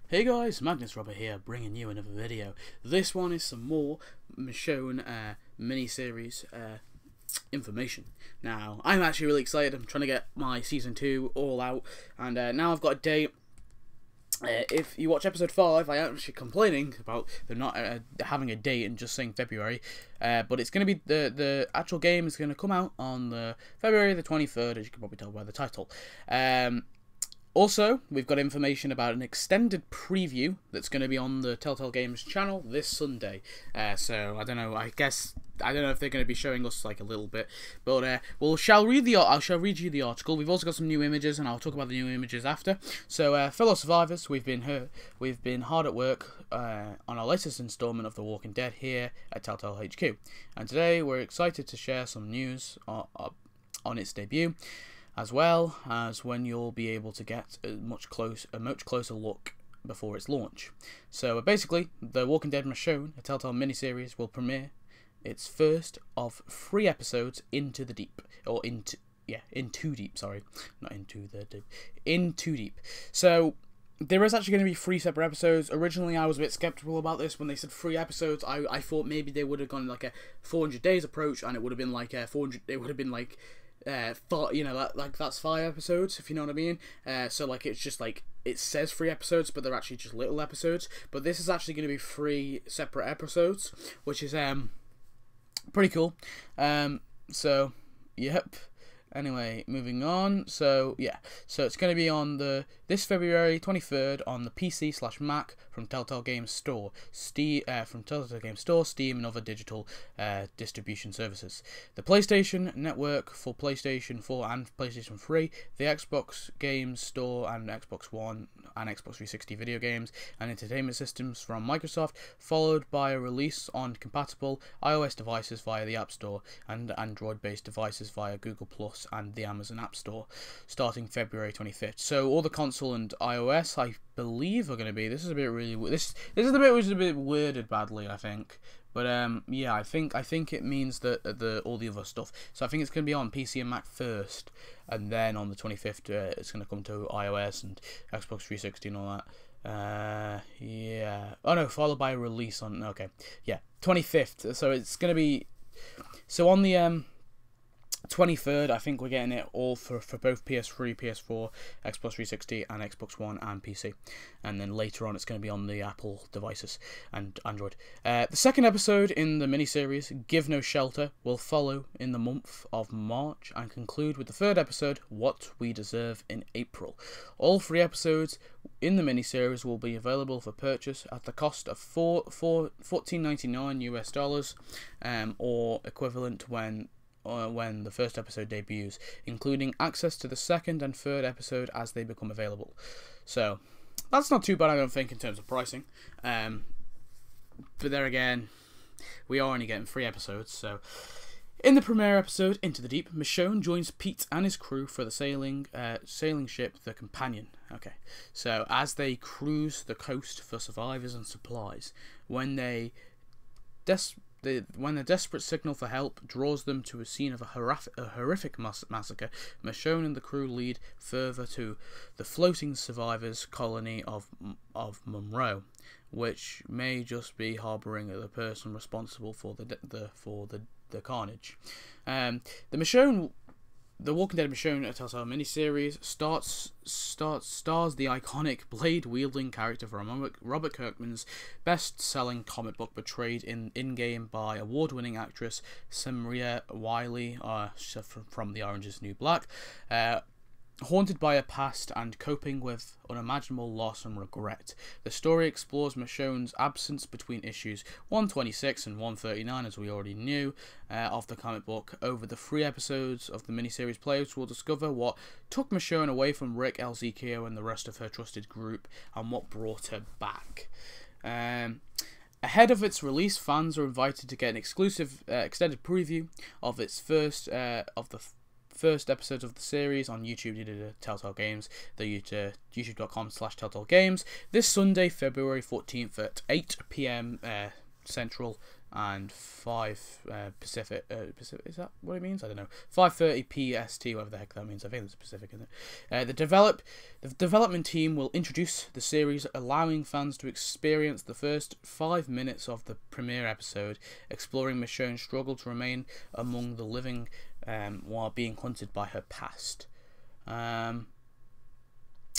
Hey guys, Magnus here, bringing you another video. This one is some more Michonne mini-series information. Now, I'm actually really excited. I'm trying to get my Season 2 all out, and now I've got a date. If you watch episode 5, I am actually complaining about them not having a date and just saying February, but it's going to be, the actual game is going to come out on the February the 23rd, as you can probably tell by the title. Also, we've got information about an extended preview that's going to be on the Telltale Games channel this Sunday. So I don't know. I don't know if they're going to be showing us like a little bit, but I shall read you the article. We've also got some new images, and I'll talk about the new images after. So, fellow survivors, we've been hard at work on our latest installment of The Walking Dead here at Telltale HQ, and today we're excited to share some news on its debut, as well as when you'll be able to get a much closer look before its launch. So basically, The Walking Dead Michonne, a Telltale miniseries, will premiere its first of 3 episodes into the deep, or into deep. Sorry, not into the deep, into deep. So there is actually going to be 3 separate episodes. Originally, I was a bit skeptical about this when they said 3 episodes. I thought maybe they would have gone like a 400 days approach, and it would have been like 400. It would have been like. That's 5 episodes, if you know what I mean. So like it's just like it says 3 episodes, but they're actually just little episodes. But this is actually going to be 3 separate episodes, which is pretty cool. So yep. Anyway, moving on. So yeah, so it's going to be on this February 23rd on the PC/Mac from Telltale Games Store, Steam, Steam, and other digital distribution services. The PlayStation Network for PlayStation 4 and PlayStation 3, the Xbox Games Store and Xbox One and Xbox 360 video games and entertainment systems from Microsoft, followed by a release on compatible iOS devices via the App Store and Android-based devices via Google Plus and the Amazon App Store, starting February 25th. So all the console and iOS, I believe, are going to be. This is a bit really weird. This is the bit which is a bit worded badly, I think. But yeah, I think it means that all the other stuff. So I think it's going to be on PC and Mac first, and then on the 25th, it's going to come to iOS and Xbox 360 and all that. Yeah. Oh no, followed by a release on. Okay. Yeah, 25th. So it's going to be. So on the 23rd, I think we're getting it all for both PS3, PS4, Xbox 360, and Xbox One and PC. And then later on, it's going to be on the Apple devices and Android. The second episode in the miniseries, Give No Shelter, will follow in the month of March and conclude with the third episode, What We Deserve, in April. All 3 episodes in the miniseries will be available for purchase at the cost of $14.99 US, or equivalent when the first episode debuts, including access to the second and third episode as they become available. So that's not too bad, I don't think, in terms of pricing. But there again, we are only getting 3 episodes. So in the premiere episode, Into the Deep, Michonne joins Pete and his crew for the sailing ship, the Companion. Okay, so as they cruise the coast for survivors and supplies, when the desperate signal for help draws them to a scene of a horrific massacre, Michonne and the crew lead further to the floating survivors colony of Monroe, which may just be harbouring the person responsible for the carnage. The Walking Dead Michonne, a Telltale miniseries, stars the iconic blade-wielding character from Robert Kirkman's best-selling comic book, portrayed in-game by award-winning actress Samria Wiley from The Orange Is the New Black. Haunted by a past and coping with unimaginable loss and regret, the story explores Michonne's absence between issues 126 and 139, as we already knew, of the comic book. Over the 3 episodes of the miniseries, players will discover what took Michonne away from Rick, Ezekiel, and the rest of her trusted group, and what brought her back. Ahead of its release, fans are invited to get an exclusive extended preview of its first episodes of the series on YouTube due to Telltale Games, youtube.com/Telltale Games, this Sunday, February 14th at 8 PM Central and 5 Pacific. Is that what it means? I don't know. 5:30 PST, whatever the heck that means. I think it's Pacific, isn't it? The development team will introduce the series, allowing fans to experience the first 5 minutes of the premiere episode, exploring Michonne's struggle to remain among the living while being hunted by her past.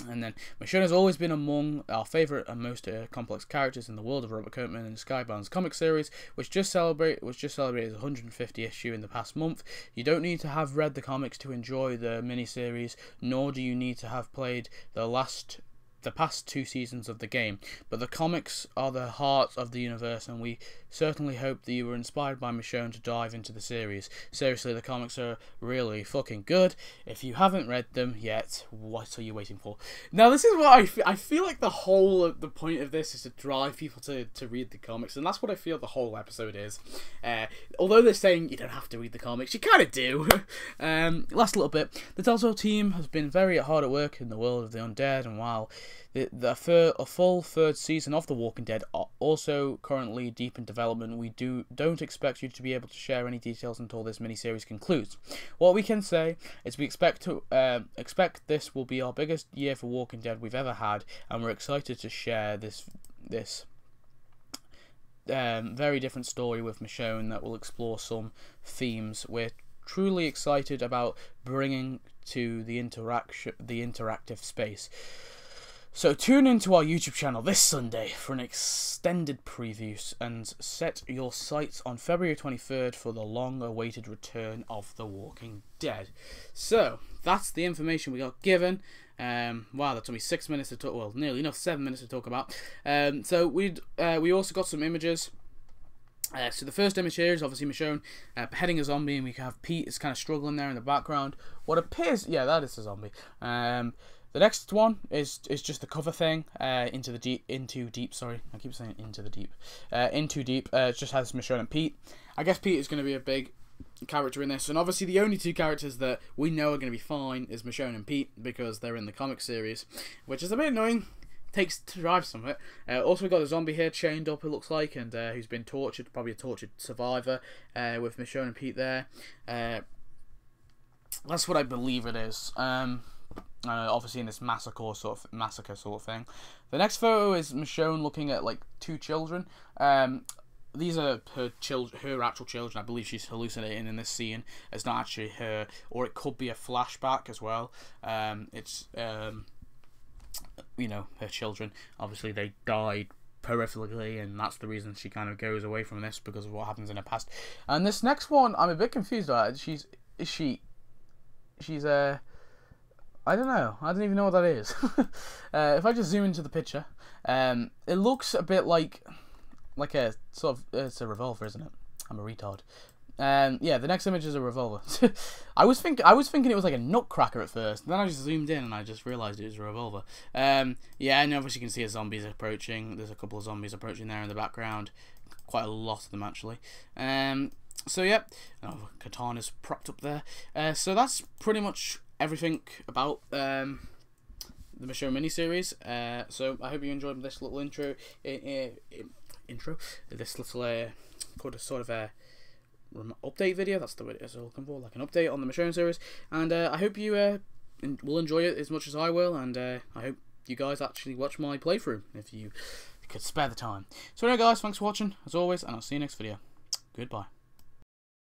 And then Michonne has always been among our favourite and most complex characters in the world of Robert Kirkman and Skybound's comic series, which just celebrated its 150th issue in the past month. You don't need to have read the comics to enjoy the miniseries, nor do you need to have played the past 2 seasons of the game, but the comics are the heart of the universe, and we certainly hope that you were inspired by Michonne to dive into the series. Seriously, the comics are really fucking good. If you haven't read them yet, what are you waiting for? Now, this is what I feel like the point of this is to drive people to read the comics, and that's what I feel the whole episode is. Although they're saying you don't have to read the comics, you kind of do. Last little bit, the Telltale team has been very hard at work in the world of the undead, and while a full 3rd season of The Walking Dead are also currently deep in development, we don't expect you to be able to share any details until this miniseries concludes. What we can say is we expect this will be our biggest year for Walking Dead we've ever had, and we're excited to share this very different story with Michonne that will explore some themes we're truly excited about bringing to the interactive space. So tune into our YouTube channel this Sunday for an extended preview, and set your sights on February 23rd for the long-awaited return of The Walking Dead. So that's the information we got given. Wow, that took me 6 minutes to talk. Well, nearly enough, 7 minutes to talk about. So we also got some images. So the first image here is obviously Michonne beheading a zombie, and we have Pete is kind of struggling there in the background. What appears, yeah, that is a zombie. The next one is just the cover thing, Into Deep. Sorry, I keep saying Into the Deep. Into Deep. It just has Michonne and Pete. I guess Pete is going to be a big character in this, and obviously the only 2 characters that we know are going to be fine is Michonne and Pete, because they're in the comic series, which is a bit annoying. Takes to drive some of it. Also, we've got a zombie here chained up, it looks like, and who's been tortured, probably a tortured survivor, with Michonne and Pete there. That's what I believe it is. Obviously in this massacre sort of thing. The next photo is Michonne looking at like 2 children. These are her actual children. I believe she's hallucinating in this scene. It's not actually her, or it could be a flashback as well. It's you know, her children. Obviously they died horrifically, and that's the reason she kind of goes away from this, because of what happens in her past. And this next one, I'm a bit confused about. She's I don't know. I don't even know what that is. If I just zoom into the picture, it looks a bit like a sort of, it's a revolver, isn't it? I'm a retard. Yeah, the next image is a revolver. I was thinking it was like a nutcracker at first. Then I just zoomed in and I just realised it was a revolver. Yeah, and obviously you can see a zombies approaching. There's a couple of zombies approaching there in the background. Quite a lot of them actually. So yeah, katana's propped up there. So that's pretty much everything about the Michonne miniseries. So I hope you enjoyed this little intro. This little sort of a update video. That's the word I'm looking for, like an update on the Michonne series. And I hope you will enjoy it as much as I will. And I hope you guys actually watch my playthrough if you could spare the time. So anyway, guys, thanks for watching as always, and I'll see you next video. Goodbye.